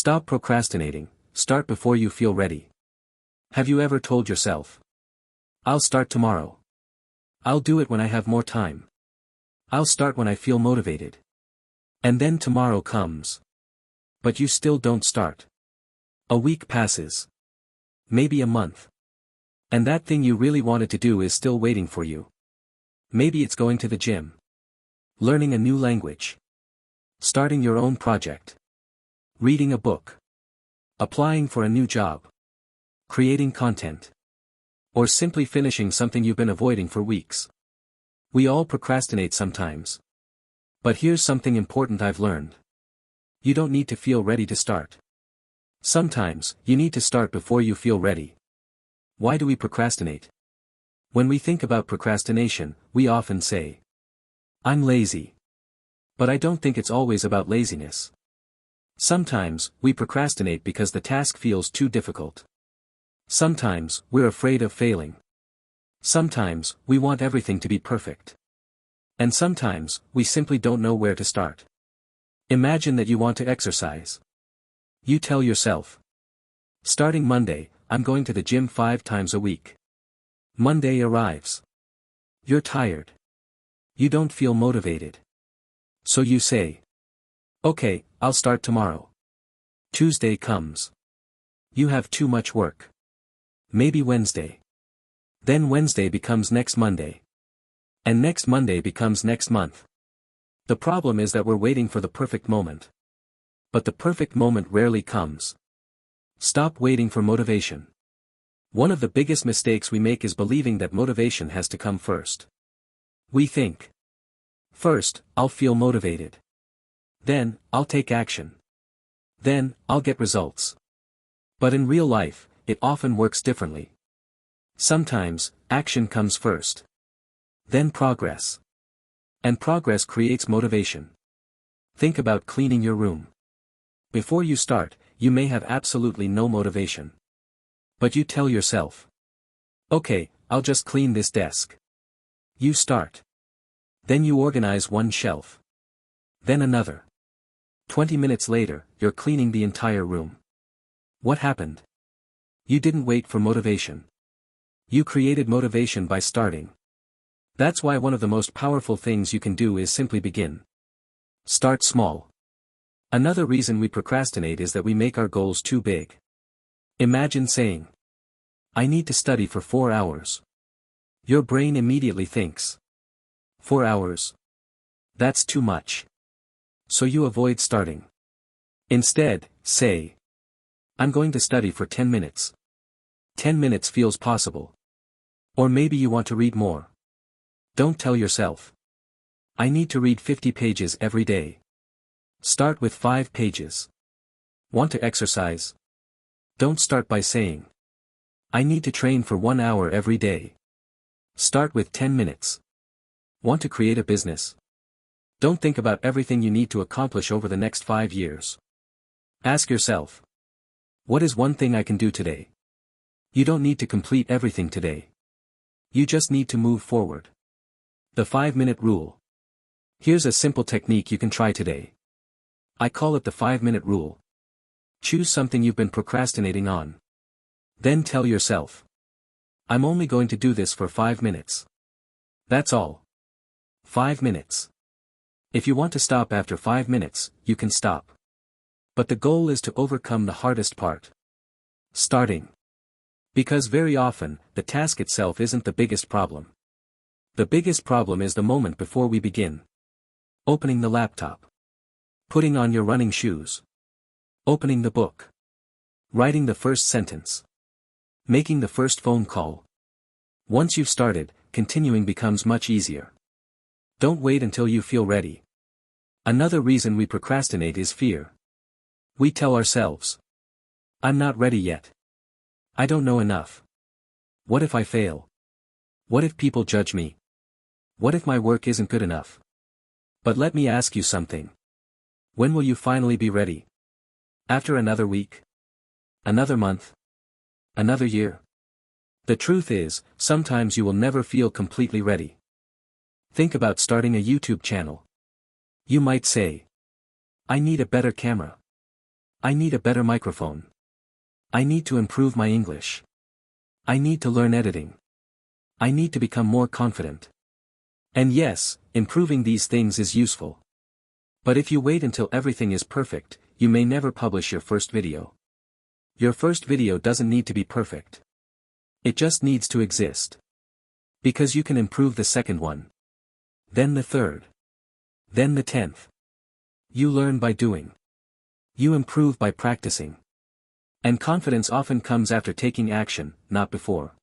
Stop procrastinating, start before you feel ready. Have you ever told yourself, I'll start tomorrow. I'll do it when I have more time. I'll start when I feel motivated. And then tomorrow comes. But you still don't start. A week passes. Maybe a month. And that thing you really wanted to do is still waiting for you. Maybe it's going to the gym. Learning a new language. Starting your own project. Reading a book. Applying for a new job. Creating content. Or simply finishing something you've been avoiding for weeks. We all procrastinate sometimes. But here's something important I've learned. You don't need to feel ready to start. Sometimes, you need to start before you feel ready. Why do we procrastinate? When we think about procrastination, we often say, I'm lazy. But I don't think it's always about laziness. Sometimes, we procrastinate because the task feels too difficult. Sometimes, we're afraid of failing. Sometimes, we want everything to be perfect. And sometimes, we simply don't know where to start. Imagine that you want to exercise. You tell yourself, starting Monday, I'm going to the gym 5 times a week. Monday arrives. You're tired. You don't feel motivated. So you say, okay, I'll start tomorrow. Tuesday comes. You have too much work. Maybe Wednesday. Then Wednesday becomes next Monday. And next Monday becomes next month. The problem is that we're waiting for the perfect moment. But the perfect moment rarely comes. Stop waiting for motivation. One of the biggest mistakes we make is believing that motivation has to come first. We think, first, I'll feel motivated. Then, I'll take action. Then, I'll get results. But in real life, it often works differently. Sometimes, action comes first. Then progress. And progress creates motivation. Think about cleaning your room. Before you start, you may have absolutely no motivation. But you tell yourself, okay, I'll just clean this desk. You start. Then you organize one shelf. Then another. 20 minutes later, you're cleaning the entire room. What happened? You didn't wait for motivation. You created motivation by starting. That's why one of the most powerful things you can do is simply begin. Start small. Another reason we procrastinate is that we make our goals too big. Imagine saying, I need to study for 4 hours. Your brain immediately thinks, 4 hours? That's too much. So you avoid starting. Instead, say, I'm going to study for 10 minutes. 10 minutes feels possible. Or maybe you want to read more. Don't tell yourself, I need to read 50 pages every day. Start with 5 pages. Want to exercise? Don't start by saying, I need to train for 1 hour every day. Start with 10 minutes. Want to create a business? Don't think about everything you need to accomplish over the next 5 years. Ask yourself, what is one thing I can do today? You don't need to complete everything today. You just need to move forward. The 5-minute rule. Here's a simple technique you can try today. I call it the 5-minute rule. Choose something you've been procrastinating on. Then tell yourself, I'm only going to do this for 5 minutes. That's all. 5 minutes. If you want to stop after 5 minutes, you can stop. But the goal is to overcome the hardest part. Starting. Because very often, the task itself isn't the biggest problem. The biggest problem is the moment before we begin. Opening the laptop. Putting on your running shoes. Opening the book. Writing the first sentence. Making the first phone call. Once you've started, continuing becomes much easier. Don't wait until you feel ready. Another reason we procrastinate is fear. We tell ourselves, I'm not ready yet. I don't know enough. What if I fail? What if people judge me? What if my work isn't good enough? But let me ask you something. When will you finally be ready? After another week? Another month? Another year? The truth is, sometimes you will never feel completely ready. Think about starting a YouTube channel. You might say, I need a better camera. I need a better microphone. I need to improve my English. I need to learn editing. I need to become more confident. And yes, improving these things is useful. But if you wait until everything is perfect, you may never publish your first video. Your first video doesn't need to be perfect. It just needs to exist. Because you can improve the second one. Then the third. Then the 10th. You learn by doing. You improve by practicing. And confidence often comes after taking action, not before.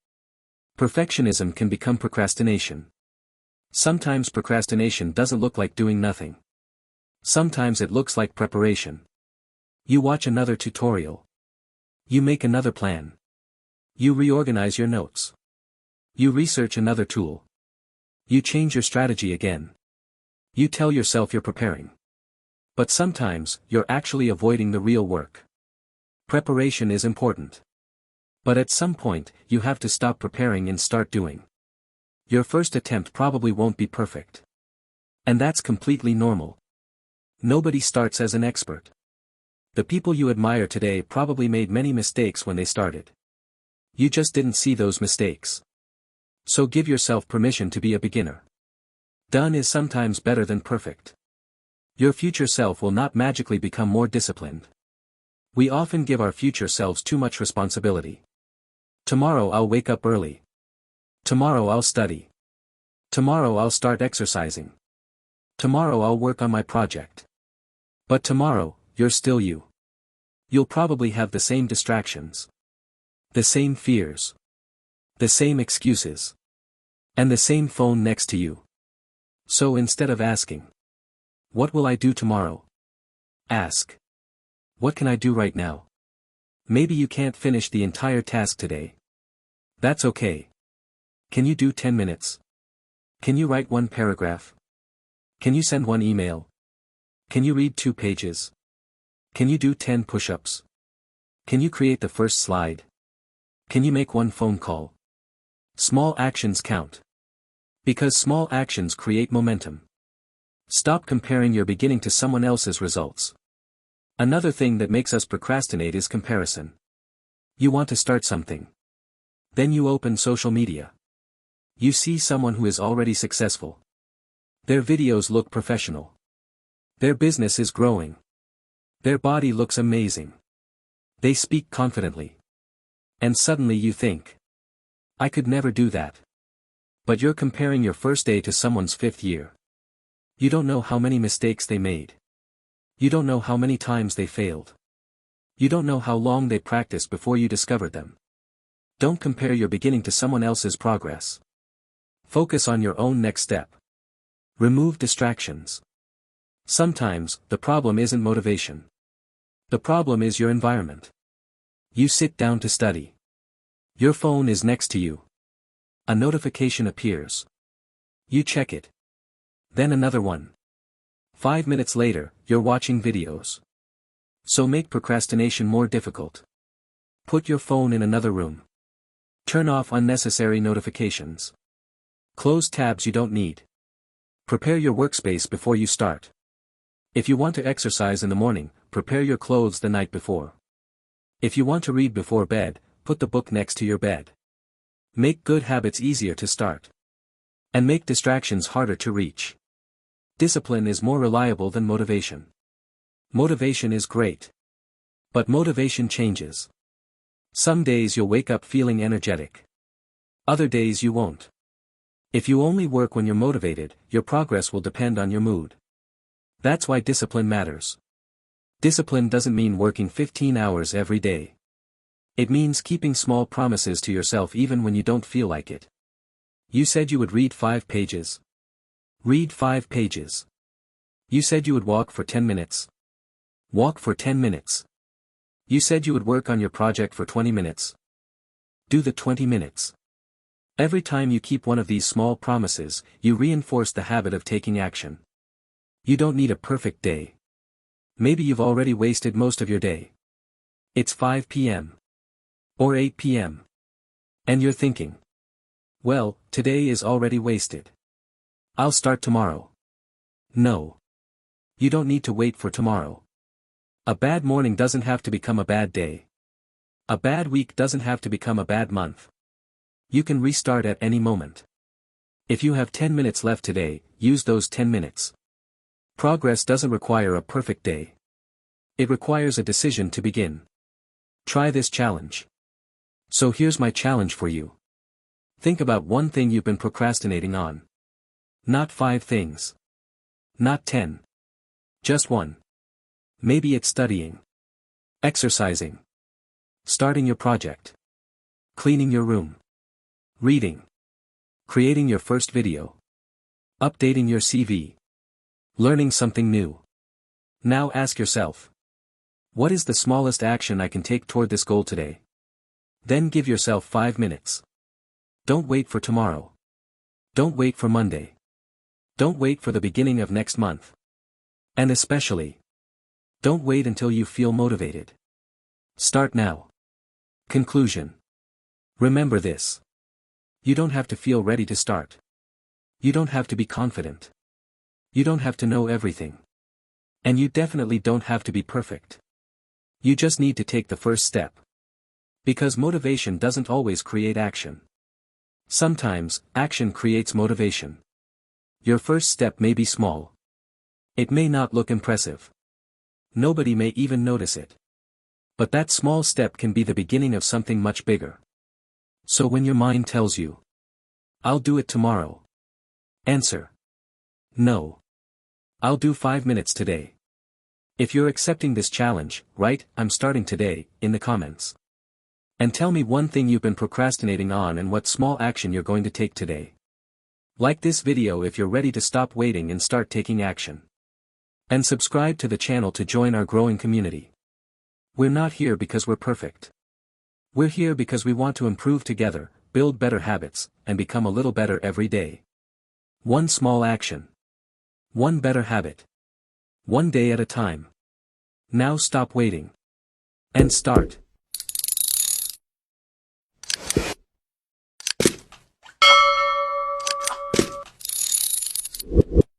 Perfectionism can become procrastination. Sometimes procrastination doesn't look like doing nothing. Sometimes it looks like preparation. You watch another tutorial. You make another plan. You reorganize your notes. You research another tool. You change your strategy again. You tell yourself you're preparing. But sometimes, you're actually avoiding the real work. Preparation is important. But at some point, you have to stop preparing and start doing. Your first attempt probably won't be perfect. And that's completely normal. Nobody starts as an expert. The people you admire today probably made many mistakes when they started. You just didn't see those mistakes. So give yourself permission to be a beginner. Done is sometimes better than perfect. Your future self will not magically become more disciplined. We often give our future selves too much responsibility. Tomorrow I'll wake up early. Tomorrow I'll study. Tomorrow I'll start exercising. Tomorrow I'll work on my project. But tomorrow, you're still you. You'll probably have the same distractions. The same fears. The same excuses. And the same phone next to you. So instead of asking, what will I do tomorrow? Ask, what can I do right now? Maybe you can't finish the entire task today. That's okay. Can you do 10 minutes? Can you write one paragraph? Can you send one email? Can you read 2 pages? Can you do 10 push-ups? Can you create the first slide? Can you make one phone call? Small actions count. Because small actions create momentum. Stop comparing your beginning to someone else's results. Another thing that makes us procrastinate is comparison. You want to start something. Then you open social media. You see someone who is already successful. Their videos look professional. Their business is growing. Their body looks amazing. They speak confidently. And suddenly you think, I could never do that. But you're comparing your first day to someone's 5th year. You don't know how many mistakes they made. You don't know how many times they failed. You don't know how long they practiced before you discovered them. Don't compare your beginning to someone else's progress. Focus on your own next step. Remove distractions. Sometimes, the problem isn't motivation. The problem is your environment. You sit down to study. Your phone is next to you. A notification appears. You check it. Then another one. 5 minutes later, you're watching videos. So make procrastination more difficult. Put your phone in another room. Turn off unnecessary notifications. Close tabs you don't need. Prepare your workspace before you start. If you want to exercise in the morning, prepare your clothes the night before. If you want to read before bed, put the book next to your bed. Make good habits easier to start. And make distractions harder to reach. Discipline is more reliable than motivation. Motivation is great. But motivation changes. Some days you'll wake up feeling energetic. Other days you won't. If you only work when you're motivated, your progress will depend on your mood. That's why discipline matters. Discipline doesn't mean working 15 hours every day. It means keeping small promises to yourself even when you don't feel like it. You said you would read 5 pages. Read 5 pages. You said you would walk for 10 minutes. Walk for 10 minutes. You said you would work on your project for 20 minutes. Do the 20 minutes. Every time you keep one of these small promises, you reinforce the habit of taking action. You don't need a perfect day. Maybe you've already wasted most of your day. It's 5 p.m. Or 8 p.m. And you're thinking, well, today is already wasted. I'll start tomorrow. No. You don't need to wait for tomorrow. A bad morning doesn't have to become a bad day. A bad week doesn't have to become a bad month. You can restart at any moment. If you have 10 minutes left today, use those 10 minutes. Progress doesn't require a perfect day. It requires a decision to begin. Try this challenge. So here's my challenge for you. Think about one thing you've been procrastinating on. Not 5 things. Not 10. Just one. Maybe it's studying. Exercising. Starting your project. Cleaning your room. Reading. Creating your first video. Updating your CV. Learning something new. Now ask yourself. What is the smallest action I can take toward this goal today? Then give yourself 5 minutes. Don't wait for tomorrow. Don't wait for Monday. Don't wait for the beginning of next month. And especially, don't wait until you feel motivated. Start now. Conclusion. Remember this. You don't have to feel ready to start. You don't have to be confident. You don't have to know everything. And you definitely don't have to be perfect. You just need to take the first step. Because motivation doesn't always create action. Sometimes, action creates motivation. Your first step may be small. It may not look impressive. Nobody may even notice it. But that small step can be the beginning of something much bigger. So when your mind tells you, I'll do it tomorrow. Answer. No. I'll do 5 minutes today. If you're accepting this challenge, write, I'm starting today, in the comments. And tell me one thing you've been procrastinating on and what small action you're going to take today. Like this video if you're ready to stop waiting and start taking action. And subscribe to the channel to join our growing community. We're not here because we're perfect. We're here because we want to improve together, build better habits, and become a little better every day. One small action. One better habit. One day at a time. Now stop waiting. And start.